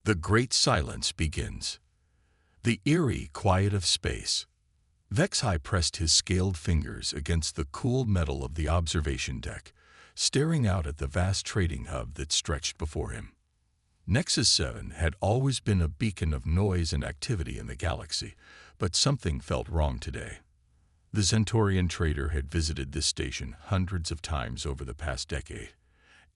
The great silence begins. The eerie quiet of space. Vexhai pressed his scaled fingers against the cool metal of the observation deck, staring out at the vast trading hub that stretched before him. Nexus 7 had always been a beacon of noise and activity in the galaxy, but something felt wrong today. The Zentorian trader had visited this station hundreds of times over the past decade,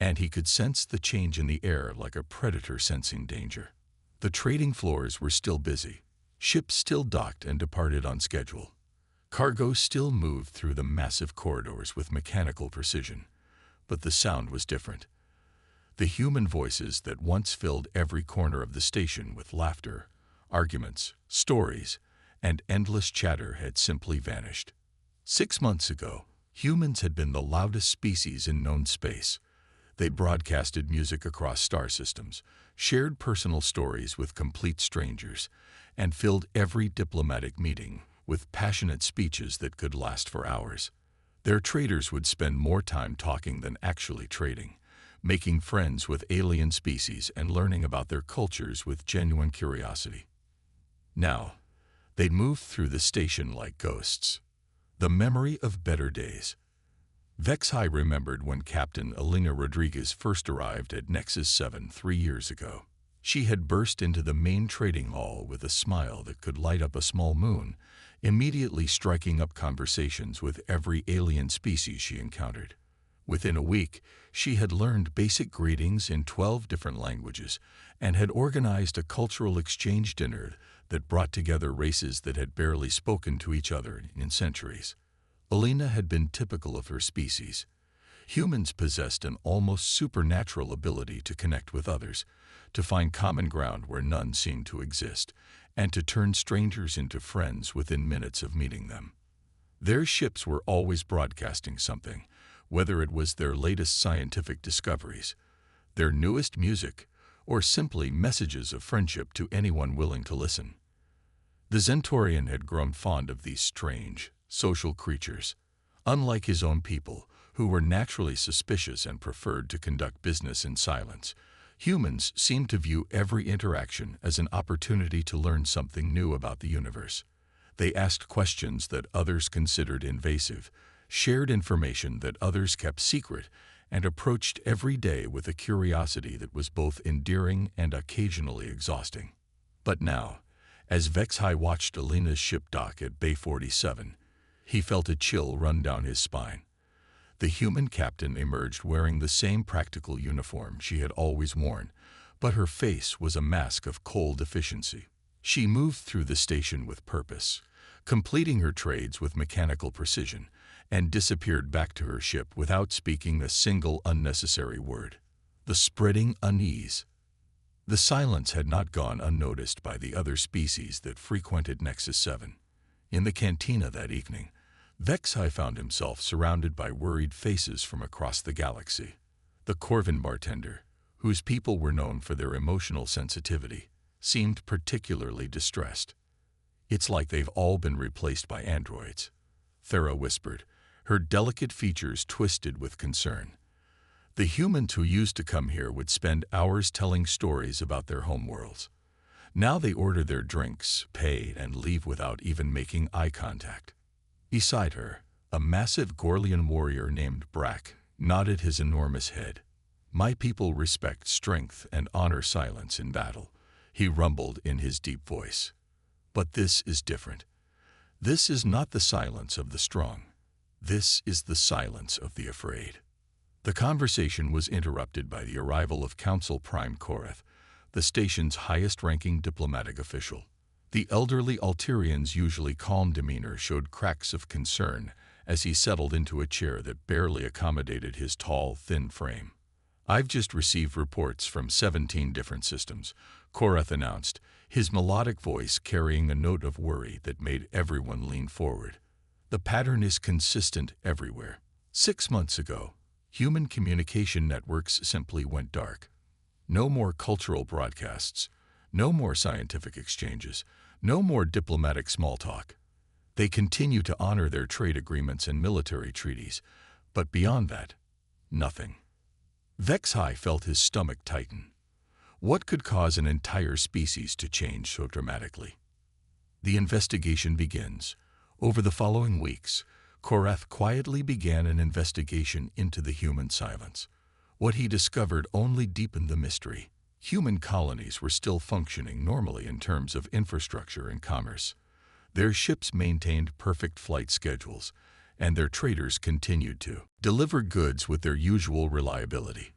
and he could sense the change in the air like a predator sensing danger. The trading floors were still busy. Ships still docked and departed on schedule. Cargo still moved through the massive corridors with mechanical precision, but the sound was different. The human voices that once filled every corner of the station with laughter, arguments, stories, and endless chatter had simply vanished. 6 months ago, humans had been the loudest species in known space. They broadcasted music across star systems, shared personal stories with complete strangers, and filled every diplomatic meeting with passionate speeches that could last for hours. Their traders would spend more time talking than actually trading, making friends with alien species and learning about their cultures with genuine curiosity. Now, they'd moved through the station like ghosts. The memory of better days. Vexhai remembered when Captain Elena Rodriguez first arrived at Nexus 7 3 years ago. She had burst into the main trading hall with a smile that could light up a small moon, immediately striking up conversations with every alien species she encountered. Within a week, she had learned basic greetings in 12 different languages and had organized a cultural exchange dinner that brought together races that had barely spoken to each other in centuries. Elena had been typical of her species. Humans possessed an almost supernatural ability to connect with others, to find common ground where none seemed to exist, and to turn strangers into friends within minutes of meeting them. Their ships were always broadcasting something, whether it was their latest scientific discoveries, their newest music, or simply messages of friendship to anyone willing to listen. The Zentorian had grown fond of these strange, social creatures. Unlike his own people, who were naturally suspicious and preferred to conduct business in silence, humans seemed to view every interaction as an opportunity to learn something new about the universe. They asked questions that others considered invasive, shared information that others kept secret, and approached every day with a curiosity that was both endearing and occasionally exhausting. But now, as Vexhai watched Elena's ship dock at Bay 47, he felt a chill run down his spine. The human captain emerged wearing the same practical uniform she had always worn, but her face was a mask of cold efficiency. She moved through the station with purpose, completing her trades with mechanical precision, and disappeared back to her ship without speaking a single unnecessary word. The spreading unease. The silence had not gone unnoticed by the other species that frequented Nexus 7. In the cantina that evening, Vexhai found himself surrounded by worried faces from across the galaxy. The Corvin bartender, whose people were known for their emotional sensitivity, seemed particularly distressed. "It's like they've all been replaced by androids," Thera whispered, her delicate features twisted with concern. The humans who used to come here would spend hours telling stories about their homeworlds. Now they order their drinks, pay, and leave without even making eye contact. Beside her, a massive Gorlian warrior named Brack nodded his enormous head. "My people respect strength and honor silence in battle," he rumbled in his deep voice. "But this is different. This is not the silence of the strong. This is the silence of the afraid." The conversation was interrupted by the arrival of Council Prime Korath, the station's highest-ranking diplomatic official. The elderly Alterian's usually calm demeanor showed cracks of concern as he settled into a chair that barely accommodated his tall, thin frame. "I've just received reports from 17 different systems," Korath announced, his melodic voice carrying a note of worry that made everyone lean forward. "The pattern is consistent everywhere. 6 months ago, human communication networks simply went dark. No more cultural broadcasts, no more scientific exchanges, no more diplomatic small talk. They continue to honor their trade agreements and military treaties, but beyond that, nothing." Vexhai felt his stomach tighten. What could cause an entire species to change so dramatically? The investigation begins. Over the following weeks, Korath quietly began an investigation into the human silence. What he discovered only deepened the mystery. Human colonies were still functioning normally in terms of infrastructure and commerce. Their ships maintained perfect flight schedules, and their traders continued to deliver goods with their usual reliability.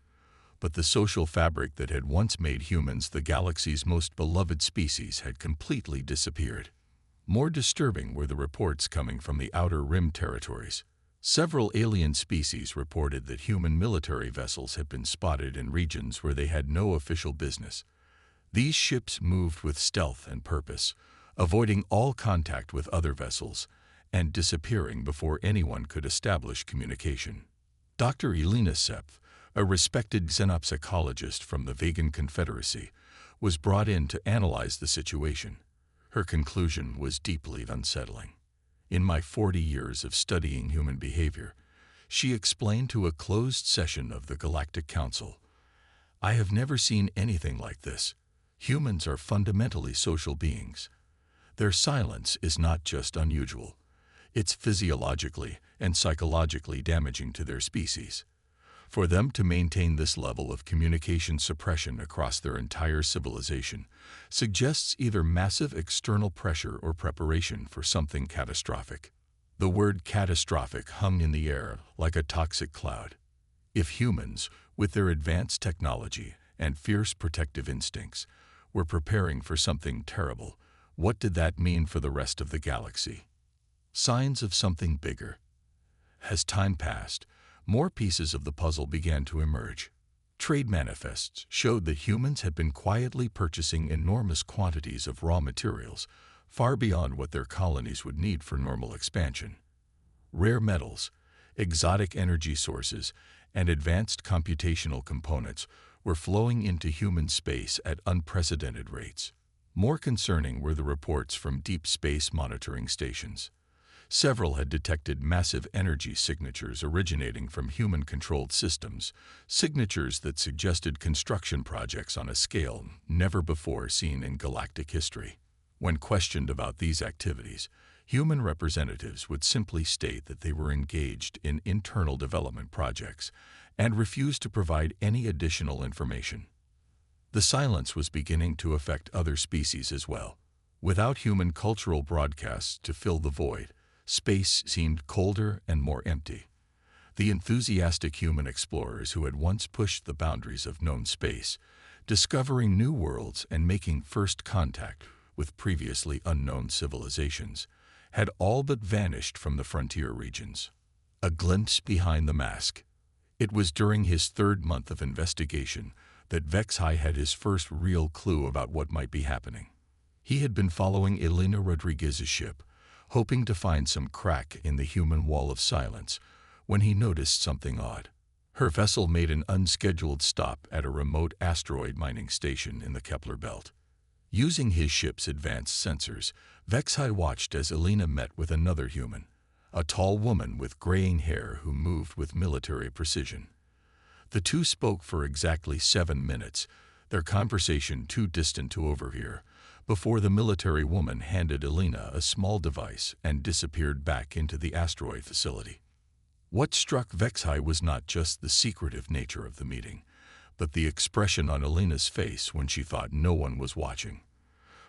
But the social fabric that had once made humans the galaxy's most beloved species had completely disappeared. More disturbing were the reports coming from the Outer Rim territories. Several alien species reported that human military vessels had been spotted in regions where they had no official business. These ships moved with stealth and purpose, avoiding all contact with other vessels and disappearing before anyone could establish communication. Dr. Elena Septh, a respected xenopsychologist from the Vegan Confederacy, was brought in to analyze the situation. Her conclusion was deeply unsettling. In my 40 years of studying human behavior, she explained to a closed session of the Galactic Council, I have never seen anything like this. Humans are fundamentally social beings. Their silence is not just unusual. It's physiologically and psychologically damaging to their species. For them to maintain this level of communication suppression across their entire civilization suggests either massive external pressure or preparation for something catastrophic. The word catastrophic hung in the air like a toxic cloud. If humans, with their advanced technology and fierce protective instincts, were preparing for something terrible, what did that mean for the rest of the galaxy? Signs of something bigger. As time passed, more pieces of the puzzle began to emerge. Trade manifests showed that humans had been quietly purchasing enormous quantities of raw materials, far beyond what their colonies would need for normal expansion. Rare metals, exotic energy sources, and advanced computational components were flowing into human space at unprecedented rates. More concerning were the reports from deep space monitoring stations. Several had detected massive energy signatures originating from human-controlled systems, signatures that suggested construction projects on a scale never before seen in galactic history. When questioned about these activities, human representatives would simply state that they were engaged in internal development projects and refused to provide any additional information. The silence was beginning to affect other species as well. Without human cultural broadcasts to fill the void, space seemed colder and more empty. The enthusiastic human explorers who had once pushed the boundaries of known space, discovering new worlds and making first contact with previously unknown civilizations, had all but vanished from the frontier regions. A glimpse behind the mask. It was during his third month of investigation that Vexhai had his first real clue about what might be happening. He had been following Elena Rodriguez's ship, hoping to find some crack in the human wall of silence, when he noticed something odd. Her vessel made an unscheduled stop at a remote asteroid mining station in the Kepler belt. Using his ship's advanced sensors, Vexhai watched as Elena met with another human, a tall woman with graying hair who moved with military precision. The two spoke for exactly 7 minutes, their conversation too distant to overhear, before the military woman handed Elena a small device and disappeared back into the asteroid facility. What struck Vexhai was not just the secretive nature of the meeting, but the expression on Elena's face when she thought no one was watching.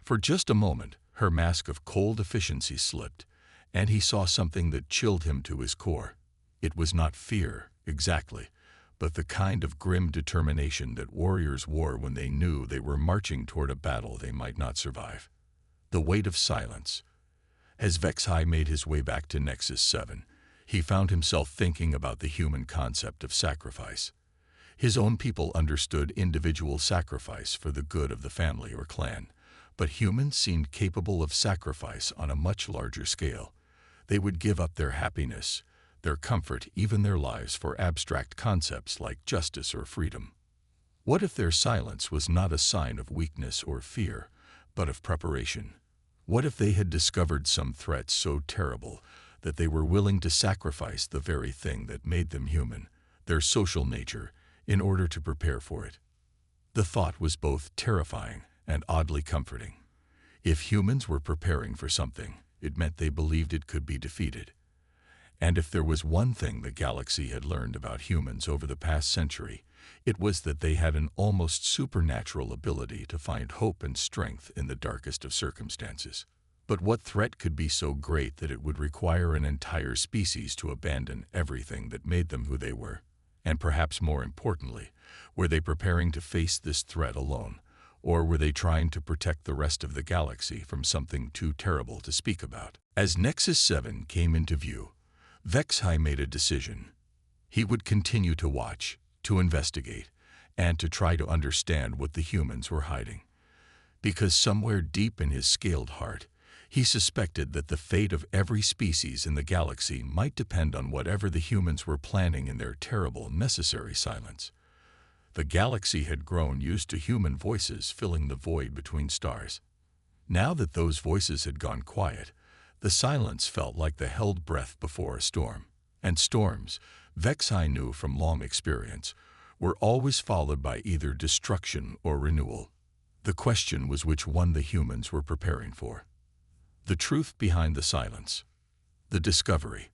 For just a moment, her mask of cold efficiency slipped, and he saw something that chilled him to his core. It was not fear, exactly, but the kind of grim determination that warriors wore when they knew they were marching toward a battle they might not survive. The weight of silence. As Vexhai made his way back to Nexus 7, he found himself thinking about the human concept of sacrifice. His own people understood individual sacrifice for the good of the family or clan, but humans seemed capable of sacrifice on a much larger scale. They would give up their happiness, their comfort, even their lives for abstract concepts like justice or freedom. What if their silence was not a sign of weakness or fear, but of preparation? What if they had discovered some threat so terrible that they were willing to sacrifice the very thing that made them human, their social nature, in order to prepare for it? The thought was both terrifying and oddly comforting. If humans were preparing for something, it meant they believed it could be defeated. And if there was one thing the galaxy had learned about humans over the past century, it was that they had an almost supernatural ability to find hope and strength in the darkest of circumstances. But what threat could be so great that it would require an entire species to abandon everything that made them who they were? And perhaps more importantly, were they preparing to face this threat alone, or were they trying to protect the rest of the galaxy from something too terrible to speak about? As Nexus 7 came into view, Vexhai made a decision. He would continue to watch, to investigate, and to try to understand what the humans were hiding. Because somewhere deep in his scaled heart, he suspected that the fate of every species in the galaxy might depend on whatever the humans were planning in their terrible, necessary silence. The galaxy had grown used to human voices filling the void between stars. Now that those voices had gone quiet, the silence felt like the held breath before a storm. And storms, Vexhai knew from long experience, were always followed by either destruction or renewal. The question was which one the humans were preparing for. The truth behind the silence. The discovery.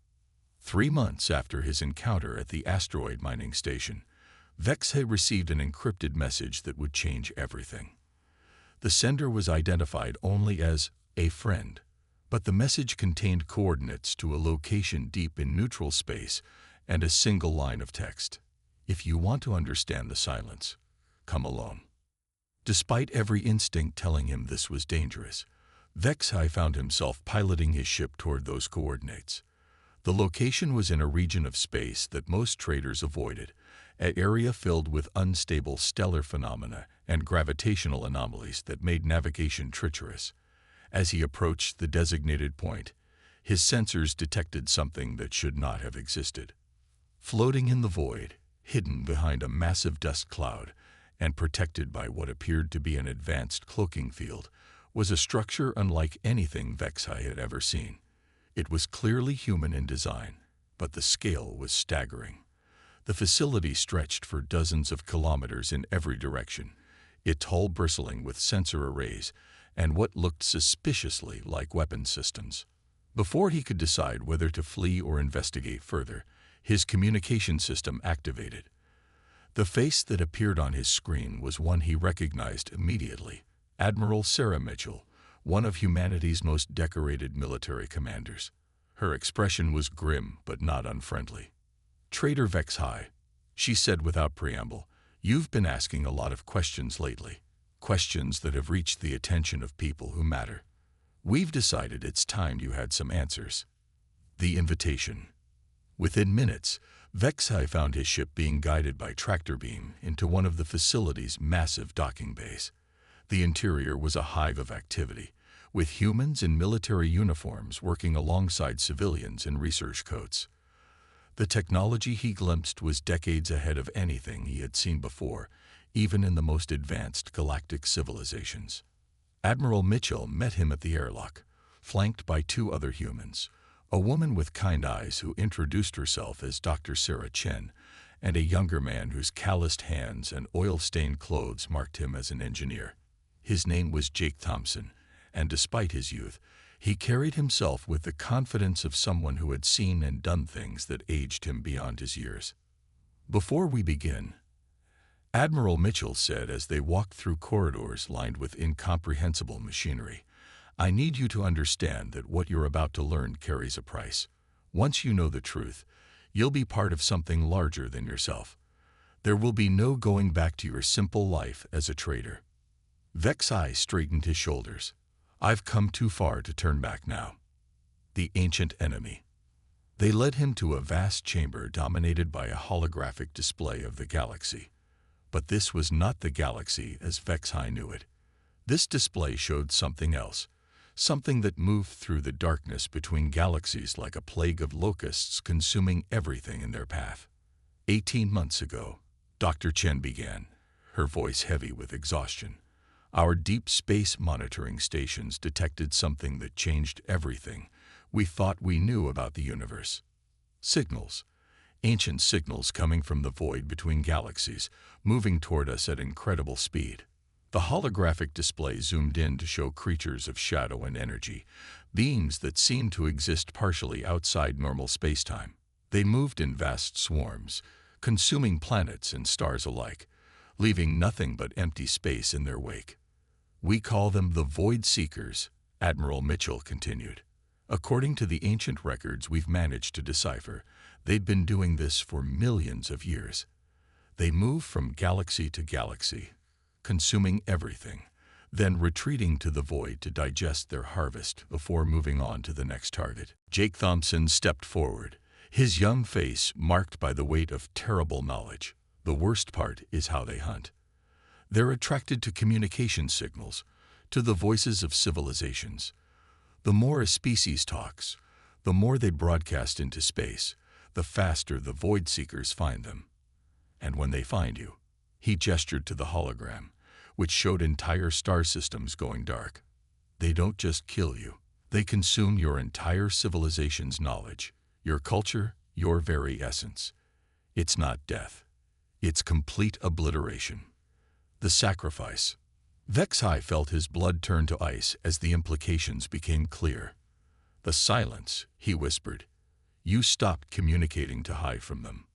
3 months after his encounter at the asteroid mining station, Vexhai received an encrypted message that would change everything. The sender was identified only as a friend, but the message contained coordinates to a location deep in neutral space and a single line of text. If you want to understand the silence, come alone. Despite every instinct telling him this was dangerous, Vexhai found himself piloting his ship toward those coordinates. The location was in a region of space that most traders avoided, an area filled with unstable stellar phenomena and gravitational anomalies that made navigation treacherous. As he approached the designated point, his sensors detected something that should not have existed. Floating in the void, hidden behind a massive dust cloud, and protected by what appeared to be an advanced cloaking field, was a structure unlike anything Vexhai had ever seen. It was clearly human in design, but the scale was staggering. The facility stretched for dozens of kilometers in every direction, its hull bristling with sensor arrays and what looked suspiciously like weapon systems. Before he could decide whether to flee or investigate further, his communication system activated. The face that appeared on his screen was one he recognized immediately. Admiral Sarah Mitchell, one of humanity's most decorated military commanders. Her expression was grim but not unfriendly. "Trader Vexhai," she said without preamble, "you've been asking a lot of questions lately, questions that have reached the attention of people who matter. We've decided it's time you had some answers." The invitation. Within minutes, Vexhai found his ship being guided by tractor beam into one of the facility's massive docking bays. The interior was a hive of activity, with humans in military uniforms working alongside civilians in research coats. The technology he glimpsed was decades ahead of anything he had seen before, even in the most advanced galactic civilizations. Admiral Mitchell met him at the airlock, flanked by 2 other humans, a woman with kind eyes who introduced herself as Dr. Sarah Chen, and a younger man whose calloused hands and oil-stained clothes marked him as an engineer. His name was Jake Thompson, and despite his youth, he carried himself with the confidence of someone who had seen and done things that aged him beyond his years. "Before we begin," Admiral Mitchell said as they walked through corridors lined with incomprehensible machinery, "I need you to understand that what you're about to learn carries a price. Once you know the truth, you'll be part of something larger than yourself. There will be no going back to your simple life as a trader." Vexhai straightened his shoulders. "I've come too far to turn back now." The ancient enemy. They led him to a vast chamber dominated by a holographic display of the galaxy. But this was not the galaxy as Vexhai knew it. This display showed something else, something that moved through the darkness between galaxies like a plague of locusts consuming everything in their path. 18 months ago, Dr. Chen began, her voice heavy with exhaustion. "Our deep space monitoring stations detected something that changed everything we thought we knew about the universe. Signals, ancient signals coming from the void between galaxies, moving toward us at incredible speed. The holographic display zoomed in to show creatures of shadow and energy, beings that seemed to exist partially outside normal spacetime. They moved in vast swarms, consuming planets and stars alike, leaving nothing but empty space in their wake. "We call them the Void Seekers," Admiral Mitchell continued. "According to the ancient records we've managed to decipher, they'd been doing this for millions of years. They move from galaxy to galaxy, consuming everything, then retreating to the void to digest their harvest before moving on to the next target." Jake Thompson stepped forward, his young face marked by the weight of terrible knowledge. "The worst part is how they hunt. They're attracted to communication signals, to the voices of civilizations. The more a species talks, the more they broadcast into space, the faster the Void Seekers find them. And when they find you," he gestured to the hologram, which showed entire star systems going dark, "they don't just kill you. They consume your entire civilization's knowledge, your culture, your very essence. It's not death. It's complete obliteration. The sacrifice." Vexai felt his blood turn to ice as the implications became clear. "The silence," he whispered. "You stopped communicating to hide from them."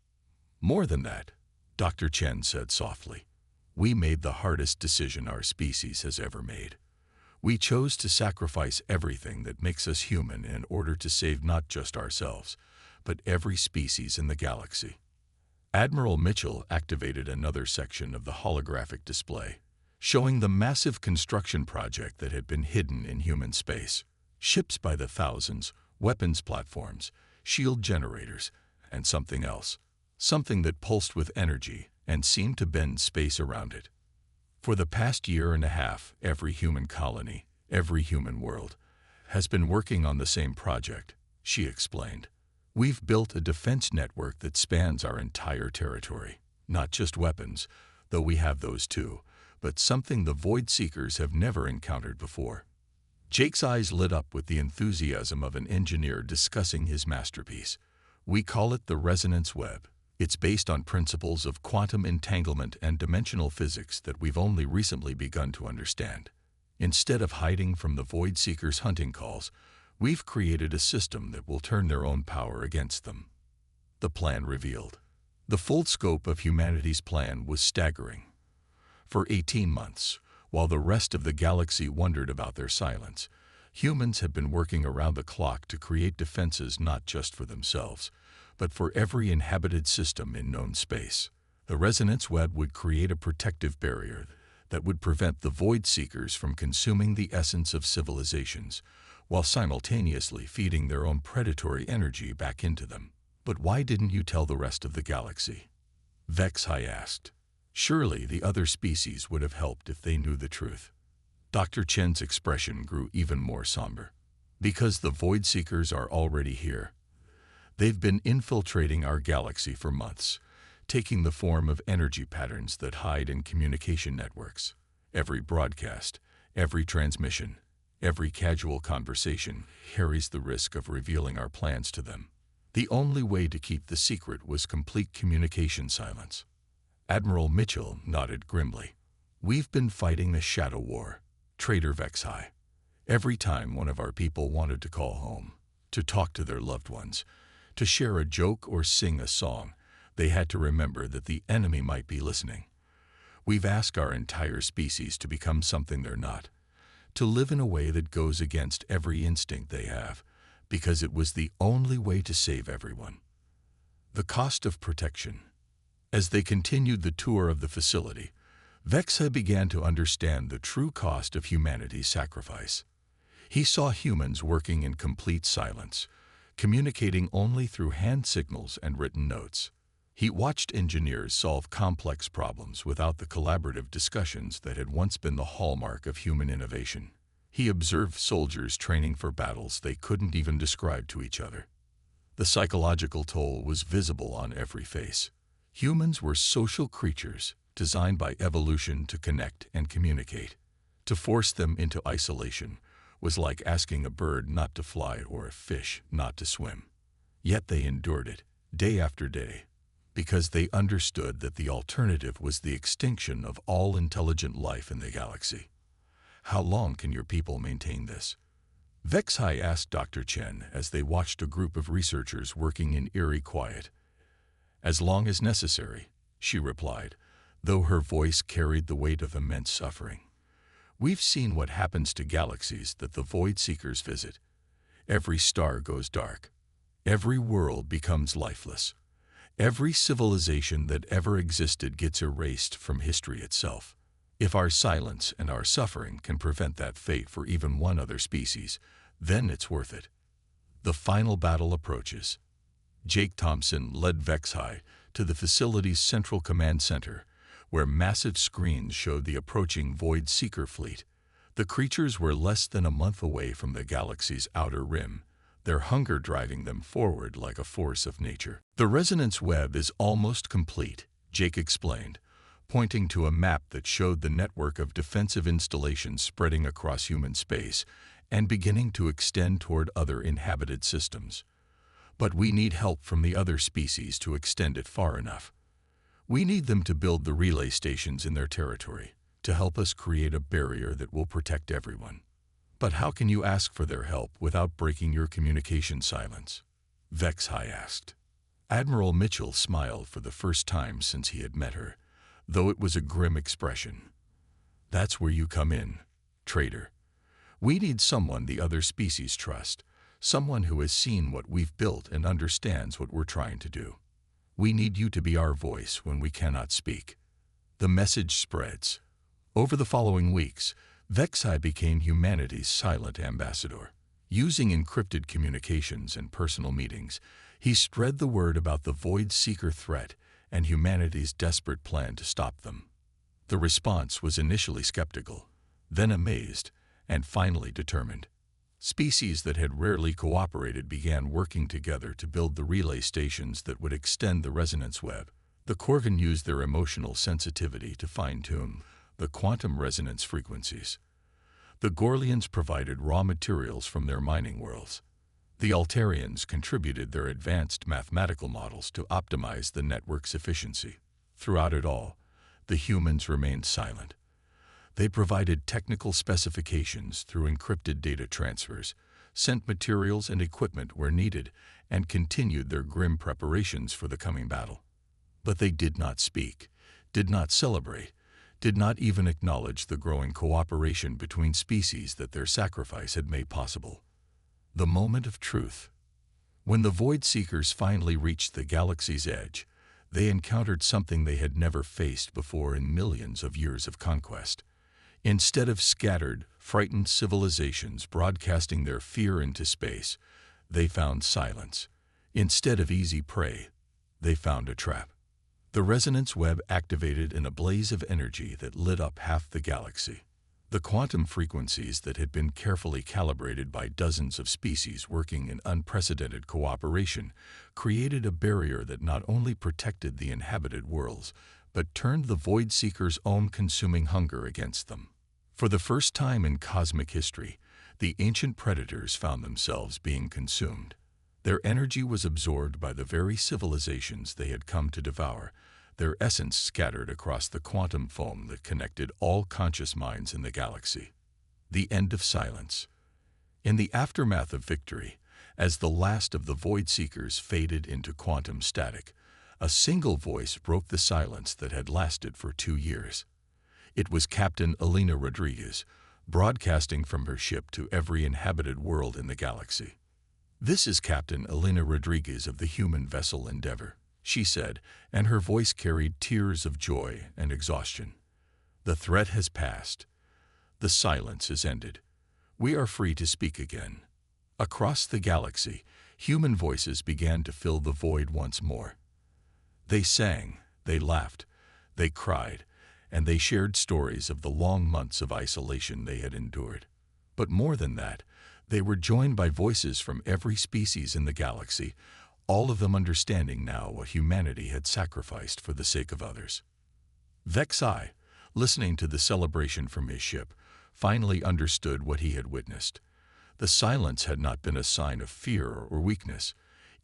"More than that," Dr. Chen said softly. "We made the hardest decision our species has ever made. We chose to sacrifice everything that makes us human in order to save not just ourselves, but every species in the galaxy." Admiral Mitchell activated another section of the holographic display, showing the massive construction project that had been hidden in human space. Ships by the thousands, weapons platforms, shield generators, and something else. Something that pulsed with energy and seemed to bend space around it. "For the past year and a half, every human colony, every human world, has been working on the same project," she explained. "We've built a defense network that spans our entire territory. Not just weapons, though we have those too, but something the Void Seekers have never encountered before." Jake's eyes lit up with the enthusiasm of an engineer discussing his masterpiece. "We call it the resonance web. It's based on principles of quantum entanglement and dimensional physics that we've only recently begun to understand. Instead of hiding from the Void Seekers' hunting calls, we've created a system that will turn their own power against them." The plan revealed. The full scope of humanity's plan was staggering. For 18 months, while the rest of the galaxy wondered about their silence, humans had been working around the clock to create defenses not just for themselves, but for every inhabited system in known space. The resonance web would create a protective barrier that would prevent the Void Seekers from consuming the essence of civilizations, while simultaneously feeding their own predatory energy back into them. "But why didn't you tell the rest of the galaxy?" Vexai asked. "Surely the other species would have helped if they knew the truth." Dr. Chen's expression grew even more somber. "Because the Void Seekers are already here. They've been infiltrating our galaxy for months, taking the form of energy patterns that hide in communication networks. Every broadcast, every transmission, every casual conversation carries the risk of revealing our plans to them. The only way to keep the secret was complete communication silence." Admiral Mitchell nodded grimly. "We've been fighting a shadow war, Traitor Vexai. Every time one of our people wanted to call home, to talk to their loved ones, to share a joke or sing a song, they had to remember that the enemy might be listening. We've asked our entire species to become something they're not, to live in a way that goes against every instinct they have, because it was the only way to save everyone." The cost of protection. As they continued the tour of the facility, Vexai began to understand the true cost of humanity's sacrifice. He saw humans working in complete silence, communicating only through hand signals and written notes. He watched engineers solve complex problems without the collaborative discussions that had once been the hallmark of human innovation. He observed soldiers training for battles they couldn't even describe to each other. The psychological toll was visible on every face. Humans were social creatures, designed by evolution to connect and communicate. To force them into isolation was like asking a bird not to fly or a fish not to swim. Yet they endured it, day after day, because they understood that the alternative was the extinction of all intelligent life in the galaxy. How long can your people maintain this? Vexhai asked Dr. Chen as they watched a group of researchers working in eerie quiet. As long as necessary, she replied, though her voice carried the weight of immense suffering. We've seen what happens to galaxies that the void seekers visit. Every star goes dark. Every world becomes lifeless. Every civilization that ever existed gets erased from history itself. If our silence and our suffering can prevent that fate for even one other species, then it's worth it. The final battle approaches. Jake Thompson led Vexhai to the facility's central command center, where massive screens showed the approaching Void Seeker fleet. The creatures were less than a month away from the galaxy's outer rim, their hunger driving them forward like a force of nature. The resonance web is almost complete, Jake explained, pointing to a map that showed the network of defensive installations spreading across human space and beginning to extend toward other inhabited systems. But we need help from the other species to extend it far enough. We need them to build the relay stations in their territory to help us create a barrier that will protect everyone. But how can you ask for their help without breaking your communication silence? Vexhai asked. Admiral Mitchell smiled for the first time since he had met her, though it was a grim expression. That's where you come in, traitor. We need someone the other species trust, someone who has seen what we've built and understands what we're trying to do. We need you to be our voice when we cannot speak. The message spreads. Over the following weeks, Vexhai became humanity's silent ambassador. Using encrypted communications and personal meetings, he spread the word about the Void Seeker threat and humanity's desperate plan to stop them. The response was initially skeptical, then amazed, and finally determined. Species that had rarely cooperated began working together to build the relay stations that would extend the resonance web. The Corvin used their emotional sensitivity to fine-tune the quantum resonance frequencies. The Gorlians provided raw materials from their mining worlds. The Altarians contributed their advanced mathematical models to optimize the network's efficiency. Throughout it all, the humans remained silent. They provided technical specifications through encrypted data transfers, sent materials and equipment where needed, and continued their grim preparations for the coming battle. But they did not speak, did not celebrate, did not even acknowledge the growing cooperation between species that their sacrifice had made possible. The moment of truth. When the Void Seekers finally reached the galaxy's edge, they encountered something they had never faced before in millions of years of conquest. Instead of scattered, frightened civilizations broadcasting their fear into space, they found silence. Instead of easy prey, they found a trap. The resonance web activated in a blaze of energy that lit up half the galaxy. The quantum frequencies that had been carefully calibrated by dozens of species working in unprecedented cooperation created a barrier that not only protected the inhabited worlds, but turned the Void Seekers' own consuming hunger against them. For the first time in cosmic history, the ancient predators found themselves being consumed. Their energy was absorbed by the very civilizations they had come to devour, their essence scattered across the quantum foam that connected all conscious minds in the galaxy. The end of silence. In the aftermath of victory, as the last of the Void Seekers faded into quantum static, a single voice broke the silence that had lasted for 2 years. It was Captain Elena Rodriguez, broadcasting from her ship to every inhabited world in the galaxy. "This is Captain Elena Rodriguez of the human vessel Endeavor," she said, and her voice carried tears of joy and exhaustion. "The threat has passed. The silence is ended. We are free to speak again." Across the galaxy, human voices began to fill the void once more. They sang, they laughed, they cried, and they shared stories of the long months of isolation they had endured. But more than that, they were joined by voices from every species in the galaxy, all of them understanding now what humanity had sacrificed for the sake of others. Vexhai, listening to the celebration from his ship, finally understood what he had witnessed. The silence had not been a sign of fear or weakness.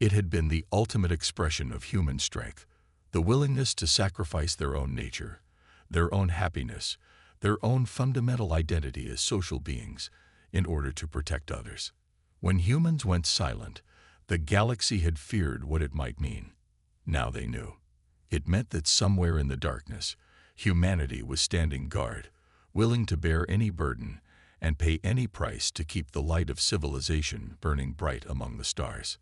It had been the ultimate expression of human strength, the willingness to sacrifice their own nature, their own happiness, their own fundamental identity as social beings in order to protect others. When humans went silent, the galaxy had feared what it might mean. Now they knew. It meant that somewhere in the darkness, humanity was standing guard, willing to bear any burden and pay any price to keep the light of civilization burning bright among the stars.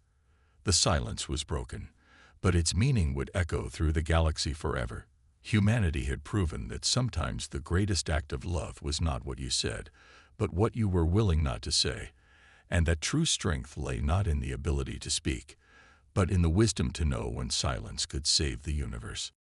The silence was broken, but its meaning would echo through the galaxy forever. Humanity had proven that sometimes the greatest act of love was not what you said, but what you were willing not to say, and that true strength lay not in the ability to speak, but in the wisdom to know when silence could save the universe.